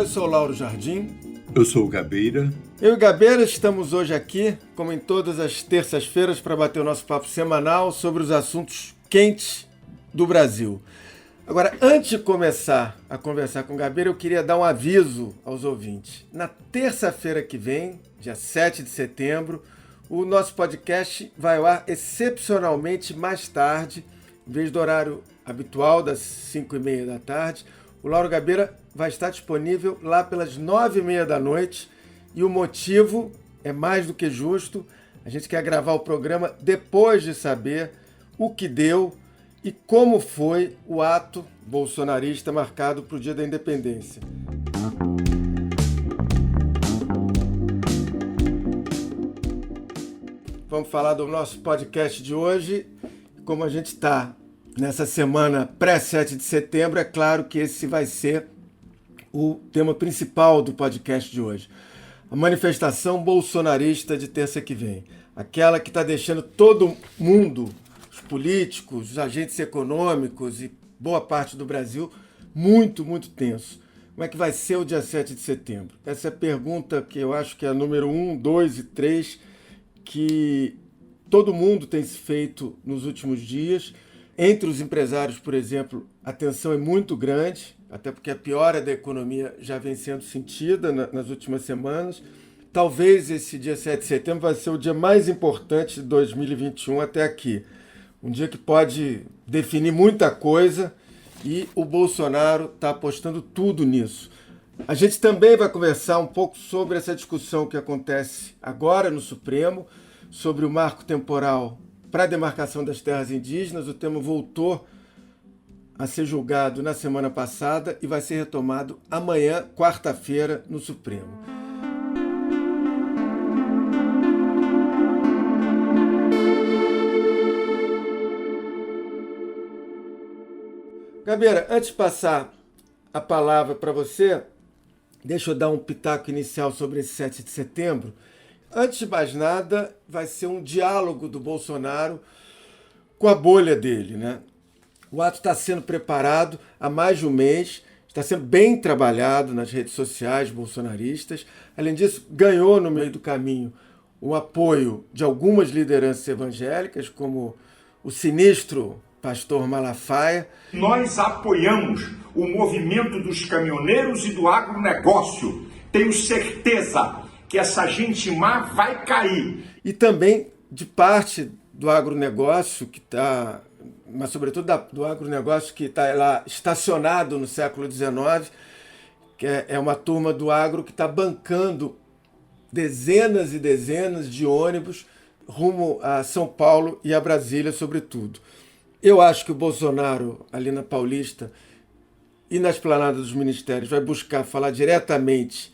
sou o Lauro Jardim. Eu sou o Gabeira. Eu e o Gabeira estamos hoje aqui, como em todas as terças-feiras, para bater o nosso papo semanal sobre os assuntos quentes do Brasil. Agora, antes de começar a conversar com o Gabeira, eu queria dar um aviso aos ouvintes. Na terça-feira que vem, dia 7 de setembro, o nosso podcast vai ao ar excepcionalmente mais tarde, em vez do horário habitual das 5h30 da tarde. O Lauro Gabeira vai estar disponível lá pelas 9h30 da noite e o motivo é mais do que justo. A gente quer gravar o programa depois de saber o que deu e como foi o ato bolsonarista marcado para o Dia da Independência. Vamos falar do nosso podcast de hoje. Como a gente está nessa semana pré-7 de setembro, é claro que esse vai ser o tema principal do podcast de hoje. A manifestação bolsonarista de terça que vem. Aquela que está deixando todo mundo, os políticos, os agentes econômicos e boa parte do Brasil, muito, muito tenso. Como é que vai ser o dia 7 de setembro? Essa é a pergunta que eu acho que é a número 1, 2 e 3, que todo mundo tem se feito nos últimos dias. Entre os empresários, por exemplo, a tensão é muito grande, até porque a piora da economia já vem sendo sentida nas últimas semanas. Talvez esse dia 7 de setembro vai ser o dia mais importante de 2021 até aqui. Um dia que pode definir muita coisa e o Bolsonaro está apostando tudo nisso. A gente também vai conversar um pouco sobre essa discussão que acontece agora no Supremo, sobre o marco temporal para a demarcação das terras indígenas. O tema voltou a ser julgado na semana passada e vai ser retomado amanhã, quarta-feira, no Supremo. Gabeira, antes de passar a palavra para você, deixa eu dar um pitaco inicial sobre esse 7 de setembro. Antes de mais nada, vai ser um diálogo do Bolsonaro com a bolha dele, né? O ato está sendo preparado há mais de um mês, está sendo bem trabalhado nas redes sociais bolsonaristas. Além disso, ganhou no meio do caminho o apoio de algumas lideranças evangélicas, como o sinistro pastor Malafaia. Nós apoiamos o movimento dos caminhoneiros e do agronegócio. Tenho certeza que essa gente má vai cair. E também de parte do agronegócio que está, mas sobretudo do agronegócio que está lá estacionado no século XIX, que é uma turma do agro que está bancando dezenas e dezenas de ônibus rumo a São Paulo e a Brasília, sobretudo. Eu acho que o Bolsonaro, ali na Paulista e na esplanada dos ministérios, vai buscar falar diretamente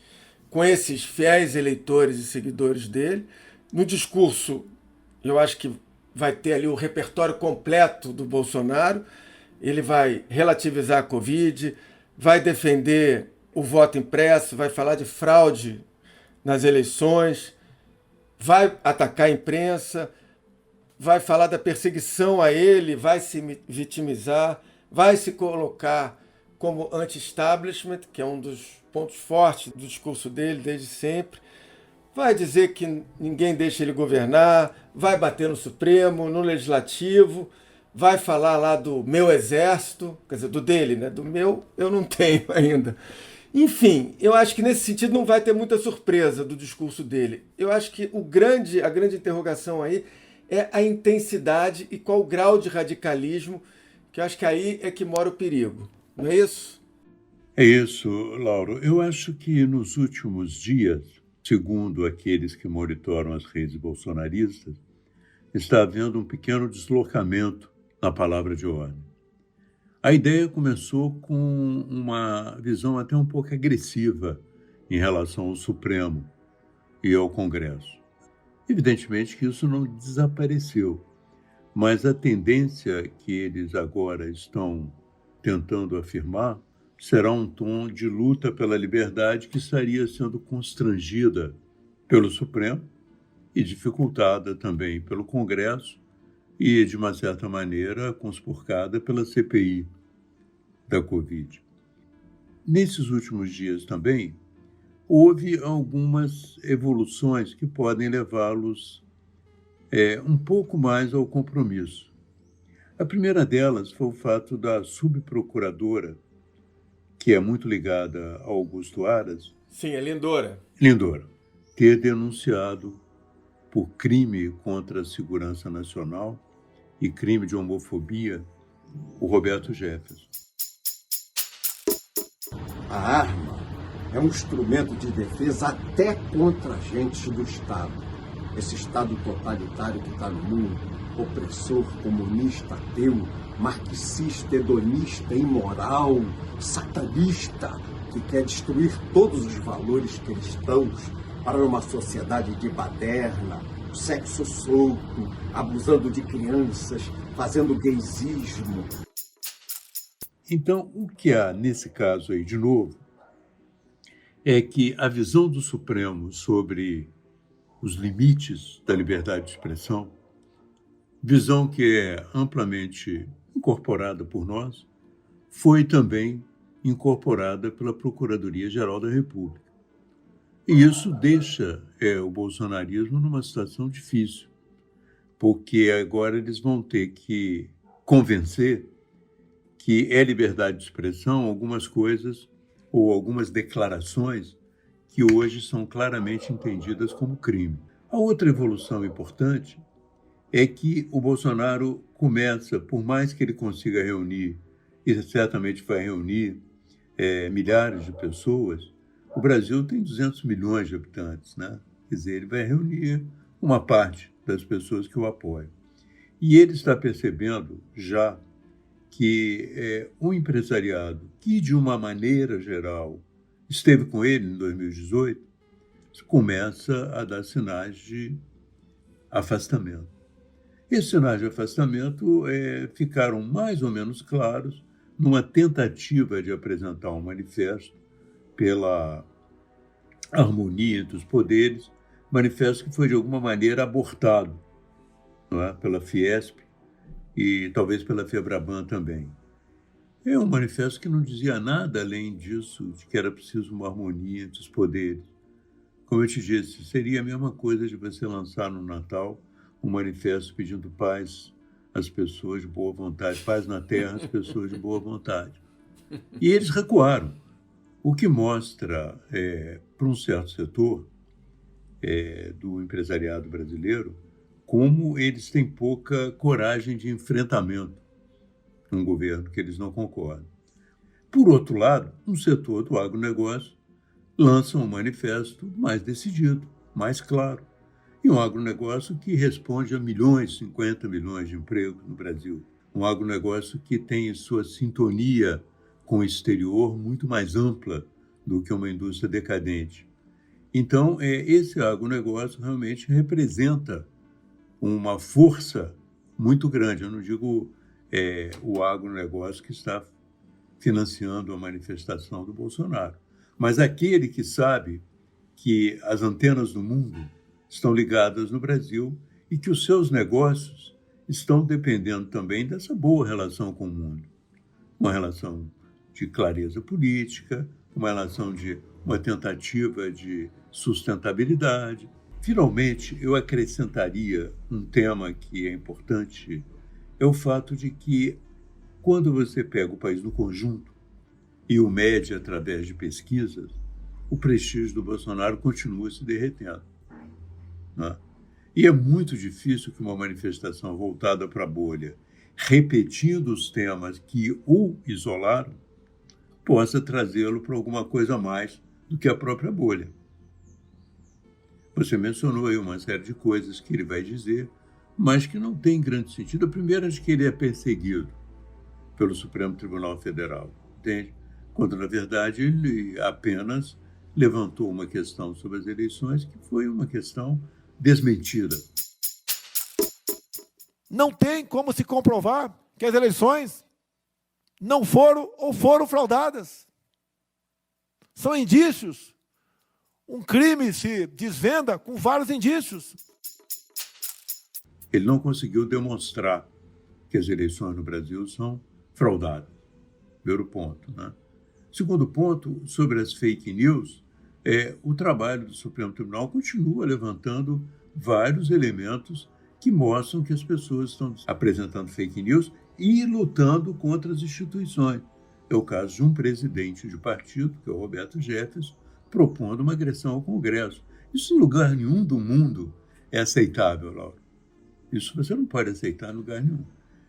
com esses fiéis eleitores e seguidores dele. No discurso, eu acho que vai ter ali o repertório completo do Bolsonaro. Ele vai relativizar a Covid, vai defender o voto impresso, vai falar de fraude nas eleições, vai atacar a imprensa, vai falar da perseguição a ele, vai se vitimizar, vai se colocar como anti-establishment, que é um dos pontos fortes do discurso dele desde sempre. Vai dizer que ninguém deixa ele governar, vai bater no Supremo, no Legislativo, vai falar lá do meu exército, quer dizer, do dele, né? Do meu eu não tenho ainda. Enfim, eu acho que nesse sentido não vai ter muita surpresa do discurso dele. Eu acho que a grande interrogação aí é a intensidade e qual o grau de radicalismo, que eu acho que aí é que mora o perigo. Não é isso? É isso, Lauro. Eu acho que nos últimos dias, segundo aqueles que monitoram as redes bolsonaristas, está havendo um pequeno deslocamento na palavra de ordem. A ideia começou com uma visão até um pouco agressiva em relação ao Supremo e ao Congresso. Evidentemente que isso não desapareceu, mas a tendência que eles agora estão tentando afirmar será um tom de luta pela liberdade que estaria sendo constrangida pelo Supremo e dificultada também pelo Congresso e, de uma certa maneira, conspurcada pela CPI da Covid. nesses últimos dias também, houve algumas evoluções que podem levá-los um pouco mais ao compromisso. A primeira delas foi o fato da subprocuradora, que é muito ligada ao Augusto Aras, Sim, é Lindora. Lindora, ter denunciado por crime contra a segurança nacional e crime de homofobia o Roberto Jefferson. A arma é um instrumento de defesa até contra agentes do Estado. Esse Estado totalitário que está no mundo, opressor, comunista, ateu, marxista, hedonista, imoral, satanista, que quer destruir todos os valores cristãos para uma sociedade de baderna, sexo solto, abusando de crianças, fazendo gaysismo. Então, o que há nesse caso aí, de novo, é que a visão do Supremo sobre os limites da liberdade de expressão, visão que é amplamente incorporada por nós, foi também incorporada pela Procuradoria-Geral da República. E isso deixa o bolsonarismo numa situação difícil, porque agora eles vão ter que convencer que é liberdade de expressão algumas coisas ou algumas declarações que hoje são claramente entendidas como crime. A outra evolução importante é que o Bolsonaro começa, por mais que ele consiga reunir, e certamente vai reunir milhares de pessoas, o Brasil tem 200 milhões de habitantes, né? Quer dizer, ele vai reunir uma parte das pessoas que o apoiam. E ele está percebendo já que o empresariado, que de uma maneira geral esteve com ele em 2018, começa a dar sinais de afastamento. Esses sinais de afastamento ficaram mais ou menos claros numa tentativa de apresentar um manifesto pela harmonia entre os poderes, manifesto que foi de alguma maneira abortado, não é? Pela Fiesp e talvez pela Febraban também. É um manifesto que não dizia nada além disso, de que era preciso uma harmonia entre os poderes. Como eu te disse, seria a mesma coisa de você lançar no Natal um manifesto pedindo paz às pessoas de boa vontade, paz na terra às pessoas de boa vontade. E eles recuaram, o que mostra, para um certo setor do empresariado brasileiro, como eles têm pouca coragem de enfrentamento um governo que eles não concordam. Por outro lado, um setor do agronegócio lança um manifesto mais decidido, mais claro, e um agronegócio que responde a 50 milhões de empregos no Brasil. Um agronegócio que tem sua sintonia com o exterior muito mais ampla do que uma indústria decadente. Então, esse agronegócio realmente representa uma força muito grande. Eu não digo o agronegócio que está financiando a manifestação do Bolsonaro, mas aquele que sabe que as antenas do mundo estão ligadas no Brasil e que os seus negócios estão dependendo também dessa boa relação com o mundo. Uma relação de clareza política, uma relação de uma tentativa de sustentabilidade. Finalmente, eu acrescentaria um tema que é importante, é o fato de que, quando você pega o país no conjunto e o mede através de pesquisas, o prestígio do Bolsonaro continua se derretendo, né? E é muito difícil que uma manifestação voltada para a bolha, repetindo os temas que o isolaram, possa trazê-lo para alguma coisa a mais do que a própria bolha. Você mencionou aí uma série de coisas que ele vai dizer, mas que não tem grande sentido. A primeira é de que ele é perseguido pelo Supremo Tribunal Federal, entende? Quando, na verdade, ele apenas levantou uma questão sobre as eleições que foi uma questão desmentida. Não tem como se comprovar que as eleições não foram ou foram fraudadas. São indícios. Um crime se desvenda com vários indícios. Ele não conseguiu demonstrar que as eleições no Brasil são fraudadas. Primeiro ponto, né? Segundo ponto, sobre as fake news, o trabalho do Supremo Tribunal continua levantando vários elementos que mostram que as pessoas estão apresentando fake news e lutando contra as instituições. É o caso de um presidente de partido, que é o Roberto Jefferson, propondo uma agressão ao Congresso. Isso em lugar nenhum do mundo é aceitável, Laura. Isso você não pode aceitar em lugar nenhum.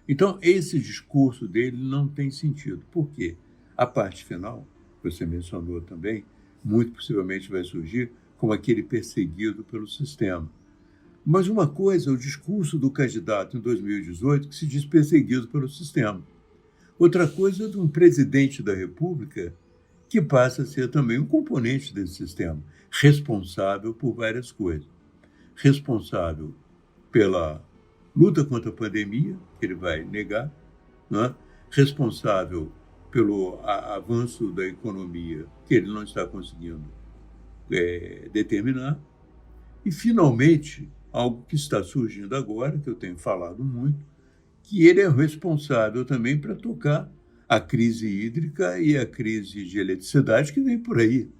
Então, esse discurso dele não tem sentido. Por quê? A parte final, que você mencionou também, muito possivelmente vai surgir como aquele perseguido pelo sistema. Mas uma coisa é o discurso do candidato em 2018 que se diz perseguido pelo sistema. Outra coisa é de um presidente da República que passa a ser também um componente desse sistema, responsável por várias coisas. Responsável pela luta contra a pandemia, que ele vai negar, né? Responsável pelo avanço da economia, que ele não está conseguindo determinar. E, finalmente, algo que está surgindo agora, que eu tenho falado muito, que ele é responsável também para tocar a crise hídrica e a crise de eletricidade que vem por aí.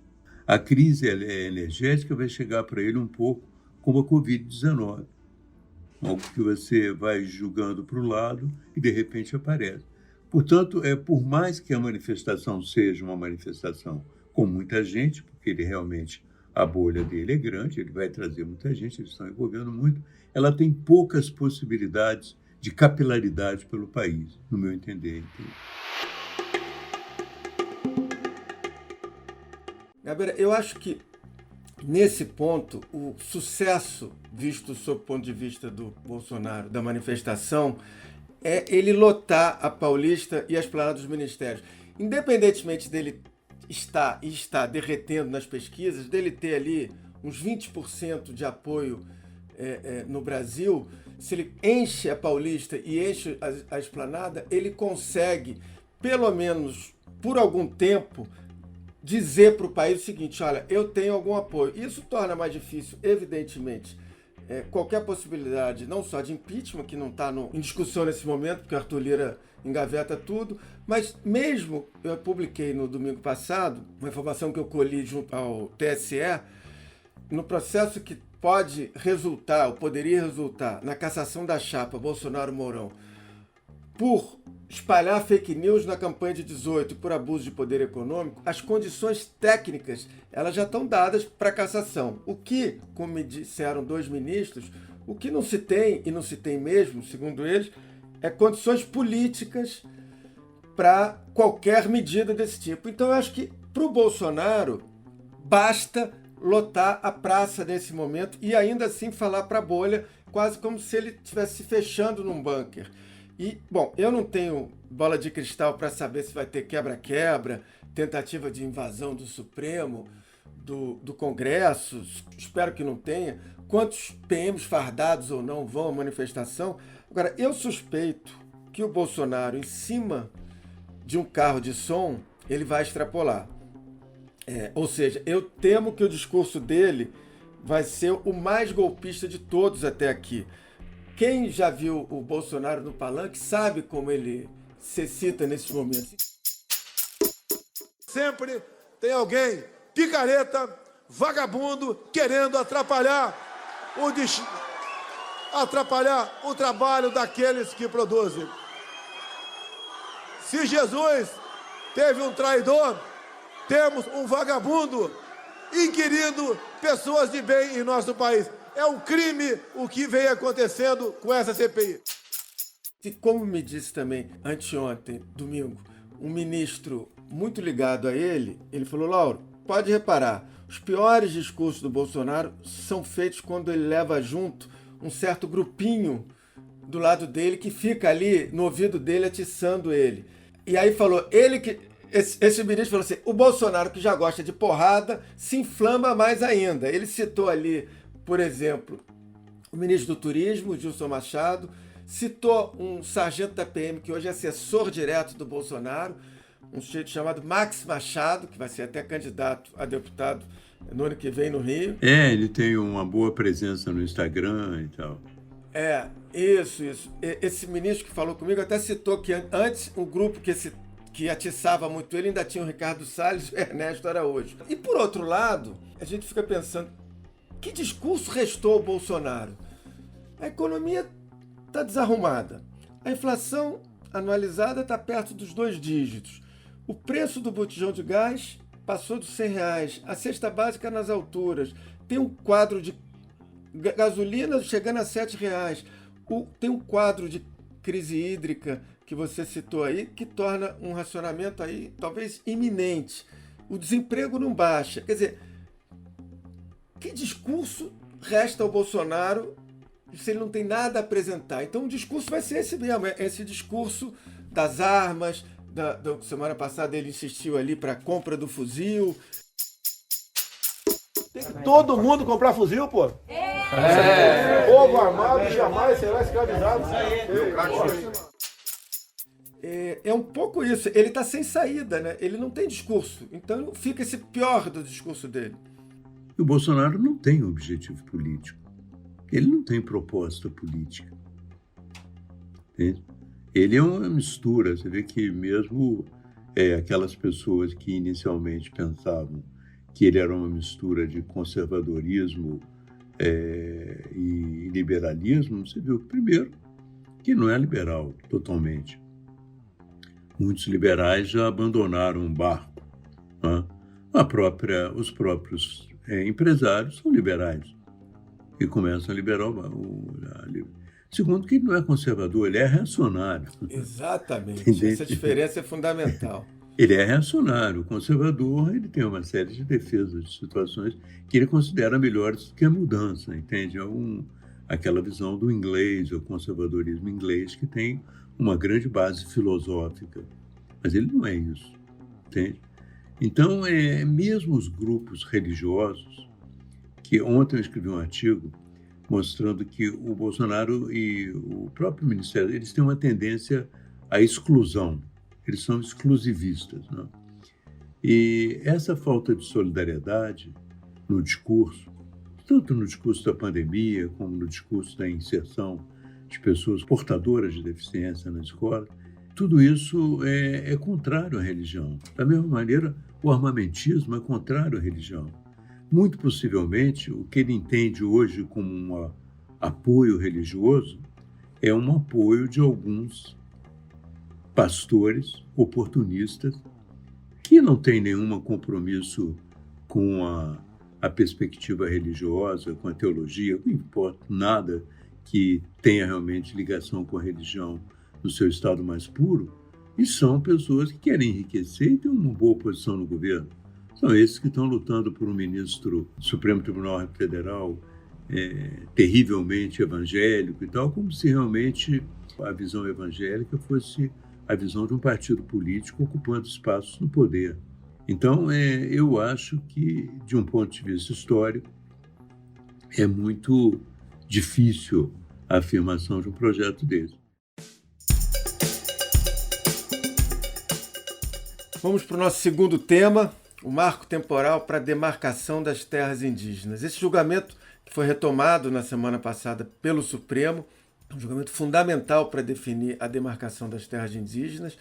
A crise energética vai chegar para ele um pouco como a Covid-19. Algo que você vai julgando para o lado e, de repente, aparece. Portanto, por mais que a manifestação seja uma manifestação com muita gente, porque ele realmente, a bolha dele é grande, ele vai trazer muita gente, eles estão envolvendo muito, ela tem poucas possibilidades de capilaridade pelo país, no meu entender. Gabriel, eu acho que, nesse ponto, o sucesso, visto sob o ponto de vista do Bolsonaro, da manifestação, é ele lotar a Paulista e a Esplanada dos Ministérios. Independentemente dele estar derretendo nas pesquisas, dele ter ali uns 20% de apoio no Brasil, se ele enche a Paulista e enche a Esplanada, ele consegue, pelo menos por algum tempo, dizer para o país o seguinte: olha, eu tenho algum apoio. Isso torna mais difícil, evidentemente, qualquer possibilidade, não só de impeachment, que não está em discussão nesse momento, porque o Arthur Lira engaveta tudo, mas mesmo, eu publiquei no domingo passado, uma informação que eu colhi junto ao TSE, no processo que pode resultar, ou poderia resultar, na cassação da chapa Bolsonaro-Mourão, por espalhar fake news na campanha de 18 e por abuso de poder econômico, as condições técnicas elas já estão dadas para cassação. O que, como me disseram dois ministros, o que não se tem, e não se tem mesmo, segundo eles, é condições políticas para qualquer medida desse tipo. Então, eu acho que para o Bolsonaro basta lotar a praça nesse momento e ainda assim falar para a bolha, quase como se ele estivesse se fechando num bunker. E, bom, eu não tenho bola de cristal para saber se vai ter quebra-quebra, tentativa de invasão do Supremo, do Congresso, espero que não tenha, quantos PMs fardados ou não vão à manifestação. Agora, eu suspeito que o Bolsonaro, em cima de um carro de som, ele vai extrapolar. Ou seja, eu temo que o discurso dele vai ser o mais golpista de todos até aqui. Quem já viu o Bolsonaro no palanque sabe como ele se excita nesses momentos. Sempre tem alguém, picareta, vagabundo, querendo atrapalhar o trabalho daqueles que produzem. Se Jesus teve um traidor, temos um vagabundo inquirindo pessoas de bem em nosso país. É um crime o que vem acontecendo com essa CPI. E como me disse também anteontem, domingo, um ministro muito ligado a ele falou: Lauro, pode reparar, os piores discursos do Bolsonaro são feitos quando ele leva junto um certo grupinho do lado dele que fica ali no ouvido dele atiçando ele. E aí falou, esse ministro falou assim: o Bolsonaro, que já gosta de porrada, se inflama mais ainda. Ele citou ali, por exemplo, o ministro do Turismo, Gilson Machado, citou um sargento da PM que hoje é assessor direto do Bolsonaro, um sujeito chamado Max Machado, que vai ser até candidato a deputado no ano que vem no Rio. Ele tem uma boa presença no Instagram e tal. Isso. Esse ministro que falou comigo até citou que antes o grupo que que atiçava muito ele, ainda tinha o Ricardo Salles e o Ernesto Araújo. E por outro lado, a gente fica pensando, que discurso restou ao Bolsonaro? A economia está desarrumada. A inflação anualizada está perto dos 2 dígitos. O preço do botijão de gás passou dos R$100. A cesta básica nas alturas. Tem um quadro de gasolina chegando a R$7. Tem um quadro de crise hídrica que você citou aí, que torna um racionamento aí talvez iminente. O desemprego não baixa. Quer dizer, que discurso resta ao Bolsonaro se ele não tem nada a apresentar? Então o discurso vai ser esse mesmo, esse discurso das armas, da semana passada ele insistiu ali para a compra do fuzil. Tem que todo mundo comprar fuzil, pô. Povo armado jamais será escravizado. É um pouco isso. Ele está sem saída, né? Ele não tem discurso. Então fica esse pior do discurso dele. E o Bolsonaro não tem objetivo político. Ele não tem proposta política. Entende? Ele é uma mistura. Você vê que mesmo aquelas pessoas que inicialmente pensavam que ele era uma mistura de conservadorismo e liberalismo, você viu, primeiro, que não é liberal totalmente. Muitos liberais já abandonaram o barco. Né? Os próprios empresários são liberais e começam a liberar Segundo, que ele não é conservador, ele é reacionário. Exatamente. Entendeu? Essa diferença é fundamental. Ele é reacionário. O conservador, ele tem uma série de defesas, de situações que ele considera melhores do que a mudança, entende? Aquela visão do inglês, o conservadorismo inglês, que tem uma grande base filosófica. Mas ele não é isso, entende? Então, mesmo os grupos religiosos, que ontem eu escrevi um artigo mostrando que o Bolsonaro e o próprio Ministério, eles têm uma tendência à exclusão. Eles são exclusivistas, né? E essa falta de solidariedade no discurso, tanto no discurso da pandemia como no discurso da inserção de pessoas portadoras de deficiência na escola, tudo isso é contrário à religião. Da mesma maneira, o armamentismo é contrário à religião. Muito possivelmente, o que ele entende hoje como um apoio religioso é um apoio de alguns pastores oportunistas que não têm nenhum compromisso com a perspectiva religiosa, com a teologia, não importa nada que tenha realmente ligação com a religião no seu estado mais puro, e são pessoas que querem enriquecer e ter uma boa posição no governo. São esses que estão lutando por um ministro do Supremo Tribunal Federal terrivelmente evangélico e tal, como se realmente a visão evangélica fosse a visão de um partido político ocupando espaços no poder. Então, eu acho que, de um ponto de vista histórico, é muito difícil a afirmação de um projeto desse. Vamos para o nosso segundo tema, o marco temporal para a demarcação das terras indígenas. Esse julgamento, que foi retomado na semana passada pelo Supremo, é um julgamento fundamental para definir a demarcação das terras indígenas,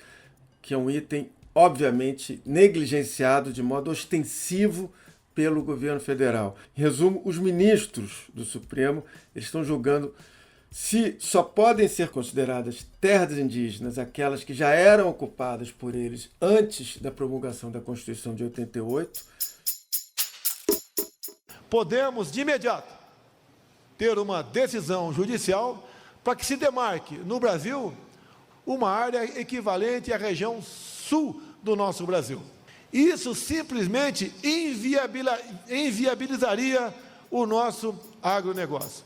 que é um item, obviamente, negligenciado de modo ostensivo pelo governo federal. Em resumo, os ministros do Supremo eles estão julgando se só podem ser consideradas terras indígenas aquelas que já eram ocupadas por eles antes da promulgação da Constituição de 88. Podemos, de imediato, ter uma decisão judicial para que se demarque no Brasil uma área equivalente à região sul do nosso Brasil. Isso simplesmente inviabilizaria o nosso agronegócio.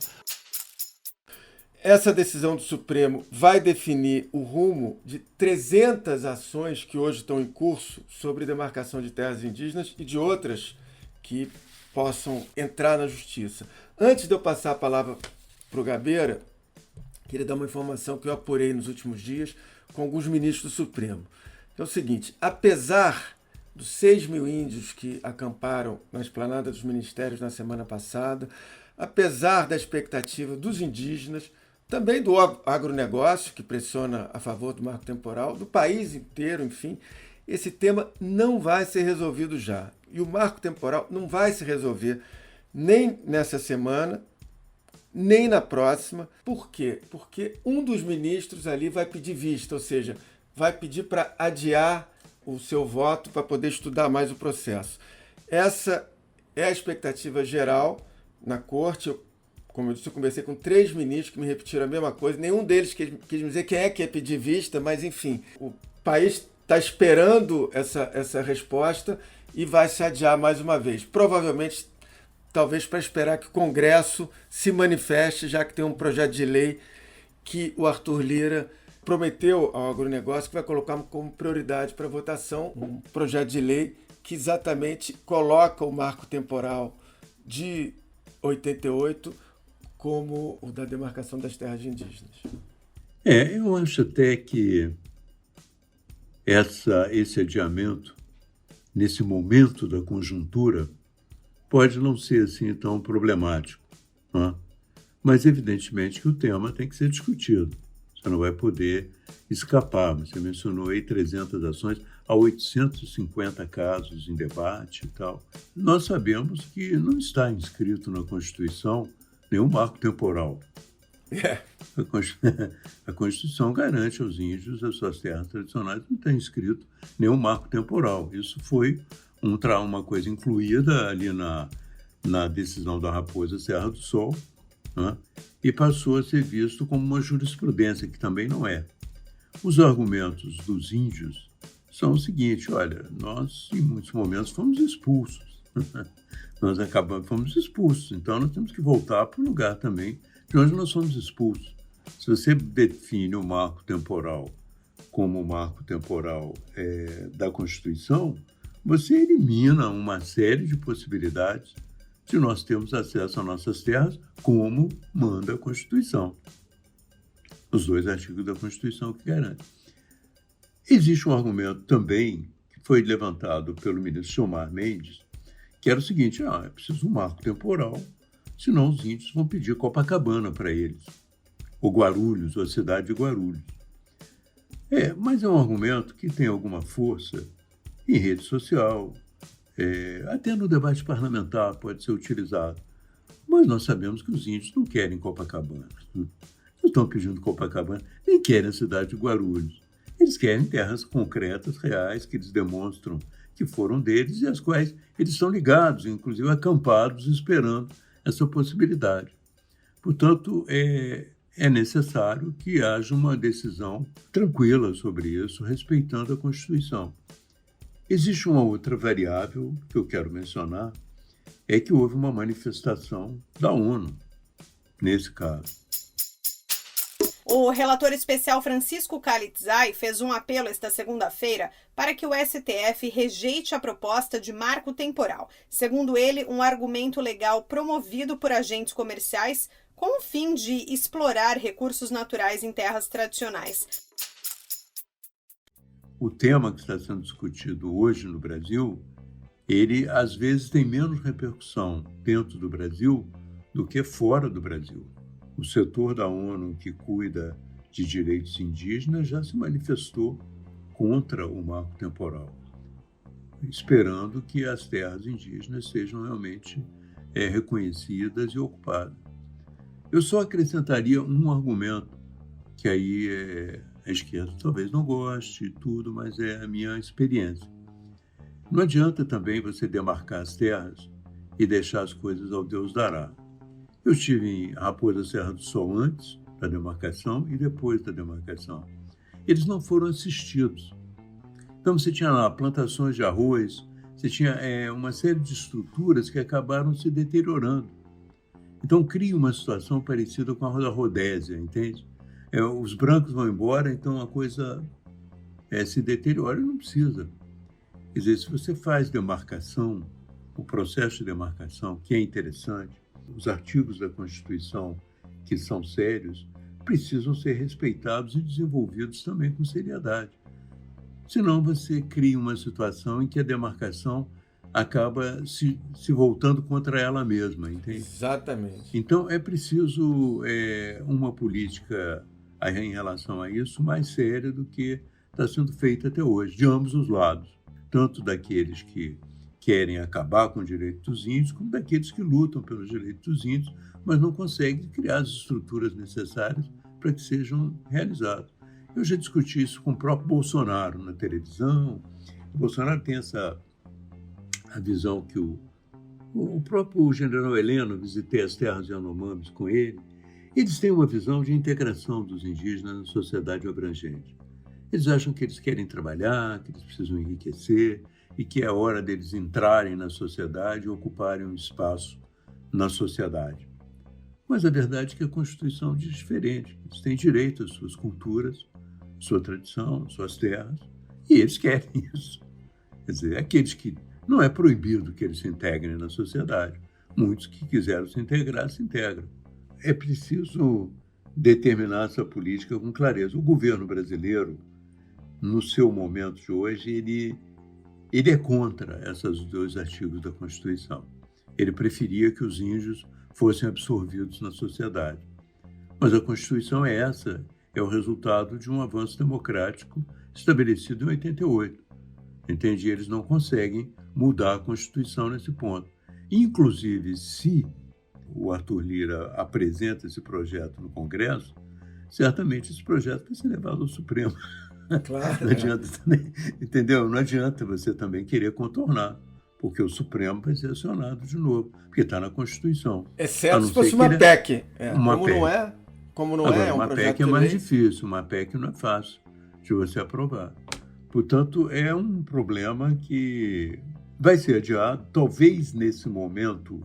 Essa decisão do Supremo vai definir o rumo de 300 ações que hoje estão em curso sobre demarcação de terras indígenas e de outras que possam entrar na justiça. Antes de eu passar a palavra para o Gabeira, queria dar uma informação que eu apurei nos últimos dias com alguns ministros do Supremo. É o seguinte, apesar dos 6.000 índios que acamparam na esplanada dos ministérios na semana passada, apesar da expectativa dos indígenas, também do agronegócio, que pressiona a favor do marco temporal, do país inteiro, enfim. Esse tema não vai ser resolvido já. E o marco temporal não vai se resolver nem nessa semana, nem na próxima. Por quê? Porque um dos ministros ali vai pedir vista, ou seja, vai pedir para adiar o seu voto para poder estudar mais o processo. Essa é a expectativa geral na corte. Como eu disse, eu conversei com 3 ministros que me repetiram a mesma coisa. Nenhum deles quis me dizer quem é que ia pedir vista, mas enfim, o país está esperando essa resposta e vai se adiar mais uma vez. Provavelmente, talvez para esperar que o Congresso se manifeste, já que tem um projeto de lei que o Arthur Lira prometeu ao agronegócio que vai colocar como prioridade para votação, um projeto de lei que exatamente coloca o marco temporal de 88 como o da demarcação das terras indígenas. Eu acho até que esse adiamento, nesse momento da conjuntura, pode não ser assim tão problemático, não é? Mas evidentemente que o tema tem que ser discutido. Você não vai poder escapar. Você mencionou aí 300 ações, há 850 casos em debate e tal. Nós sabemos que não está inscrito na Constituição nenhum marco temporal. A Constituição garante aos índios as suas terras tradicionais, não tem inscrito nenhum marco temporal. Isso foi uma coisa incluída ali na decisão da Raposa Serra do Sol, né? E passou a ser visto como uma jurisprudência, que também não é. Os argumentos dos índios são o seguinte: olha, nós em muitos momentos fomos expulsos. Fomos expulsos, então nós temos que voltar para o lugar também de onde nós fomos expulsos. Se você define o marco temporal como o marco temporal da Constituição, você elimina uma série de possibilidades de nós termos acesso às nossas terras, como manda a Constituição. Os 2 artigos da Constituição que garantem. Existe um argumento também que foi levantado pelo ministro Gilmar Mendes, que era o seguinte: é preciso um marco temporal, senão os índios vão pedir Copacabana para eles, ou Guarulhos, ou a cidade de Guarulhos. Mas é um argumento que tem alguma força em rede social, até no debate parlamentar pode ser utilizado. Mas nós sabemos que os índios não querem Copacabana, não estão pedindo Copacabana, nem querem a cidade de Guarulhos. Eles querem terras concretas, reais, que eles demonstram que foram deles e às quais eles estão ligados, inclusive acampados, esperando essa possibilidade. Portanto, é necessário que haja uma decisão tranquila sobre isso, respeitando a Constituição. Existe uma outra variável que eu quero mencionar, é que houve uma manifestação da ONU, nesse caso. O relator especial Francisco Kalitzai fez um apelo esta segunda-feira para que o STF rejeite a proposta de marco temporal. Segundo ele, um argumento legal promovido por agentes comerciais com o fim de explorar recursos naturais em terras tradicionais. O tema que está sendo discutido hoje no Brasil, ele às vezes tem menos repercussão dentro do Brasil do que fora do Brasil. O setor da ONU que cuida de direitos indígenas já se manifestou contra o marco temporal, esperando que as terras indígenas sejam realmente reconhecidas e ocupadas. Eu só acrescentaria um argumento, que aí a esquerda talvez não goste e tudo, mas é a minha experiência. Não adianta também você demarcar as terras e deixar as coisas ao Deus dará. Eu estive em Raposa Serra do Sol antes da demarcação e depois da demarcação. Eles não foram assistidos. Então você tinha lá plantações de arroz, você tinha uma série de estruturas que acabaram se deteriorando. Então cria uma situação parecida com a da Rodésia, entende? Os brancos vão embora, então a coisa se deteriora e não precisa. Quer dizer, se você faz demarcação, o processo de demarcação, que é interessante, os artigos da Constituição, que são sérios, precisam ser respeitados e desenvolvidos também com seriedade. Senão você cria uma situação em que a demarcação acaba se voltando contra ela mesma, entende? Exatamente. Então, é preciso uma política em relação a isso mais séria do que está sendo feita até hoje, de ambos os lados, tanto daqueles que querem acabar com o direito dos índios, como daqueles que lutam pelos direitos dos índios, mas não conseguem criar as estruturas necessárias para que sejam realizados. Eu já discuti isso com o próprio Bolsonaro na televisão. O Bolsonaro tem a visão que o próprio general Heleno, visitei as terras Yanomamis com ele, eles têm uma visão de integração dos indígenas na sociedade abrangente. Eles acham que eles querem trabalhar, que eles precisam enriquecer e que é hora deles entrarem na sociedade e ocuparem um espaço na sociedade. Mas a verdade é que a Constituição diz diferente. Eles têm direito às suas culturas, sua tradição, suas terras, e eles querem isso. Quer dizer, aqueles que não é proibido que eles se integrem na sociedade. Muitos que quiseram se integrar, se integram. É preciso determinar essa política com clareza. O governo brasileiro, no seu momento de hoje, ele é contra esses 2 artigos da Constituição. Ele preferia que os índios fossem absorvidos na sociedade. Mas a Constituição é essa, é o resultado de um avanço democrático estabelecido em 88. Entende? Eles não conseguem mudar a Constituição nesse ponto. Inclusive, se o Arthur Lira apresenta esse projeto no Congresso, certamente esse projeto vai ser levado ao Supremo. Claro. Não adianta também, entendeu? Não adianta você também querer contornar, porque o Supremo vai ser acionado de novo, porque está na Constituição. Exceto se fosse uma PEC. Como não Agora, é um uma projeto PEC é de mais lei. difícil, uma PEC não é fácil de você aprovar. Portanto, é um problema que vai ser adiado, talvez nesse momento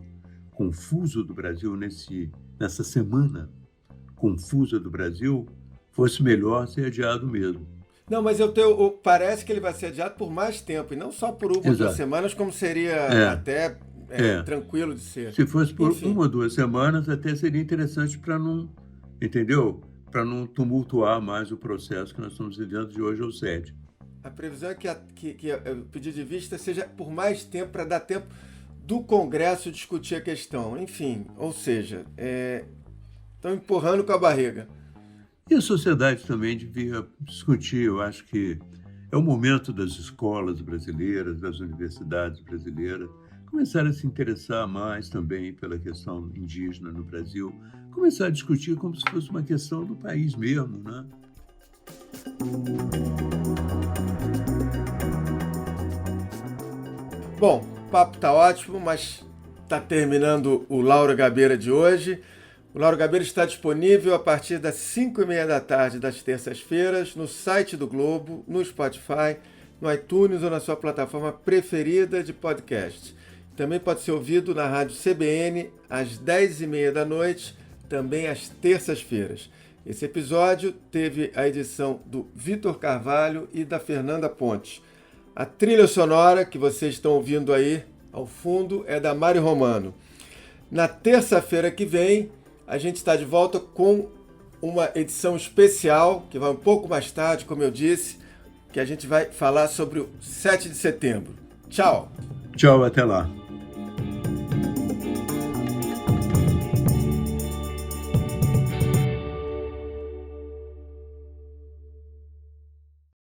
confuso do Brasil, nessa semana confusa do Brasil, fosse melhor ser adiado mesmo. Não, mas parece que ele vai ser adiado por mais tempo, e não só por 1 ou 2 semanas, como seria até tranquilo de ser. Se fosse por 1 ou 2 semanas, até seria interessante para não, entendeu? Para não tumultuar mais o processo que nós estamos vivendo de hoje ao 7. A previsão é que o pedido de vista seja por mais tempo, para dar tempo do Congresso discutir a questão. Enfim, ou seja, estão empurrando com a barriga. E a sociedade também devia discutir. Eu acho que é o momento das escolas brasileiras, das universidades brasileiras, começarem a se interessar mais também pela questão indígena no Brasil, começar a discutir como se fosse uma questão do país mesmo, né? Bom, o papo tá ótimo, mas está terminando o Lauro Gabeira de hoje. O Lauro Gabeira está disponível a partir das 5h30 da tarde das terças-feiras no site do Globo, no Spotify, no iTunes ou na sua plataforma preferida de podcast. Também pode ser ouvido na rádio CBN às 10h30 da noite, também às terças-feiras. Esse episódio teve a edição do Vitor Carvalho e da Fernanda Pontes. A trilha sonora que vocês estão ouvindo aí ao fundo é da Mari Romano. Na terça-feira que vem, a gente está de volta com uma edição especial, que vai um pouco mais tarde, como eu disse, que a gente vai falar sobre o 7 de setembro. Tchau! Tchau, até lá.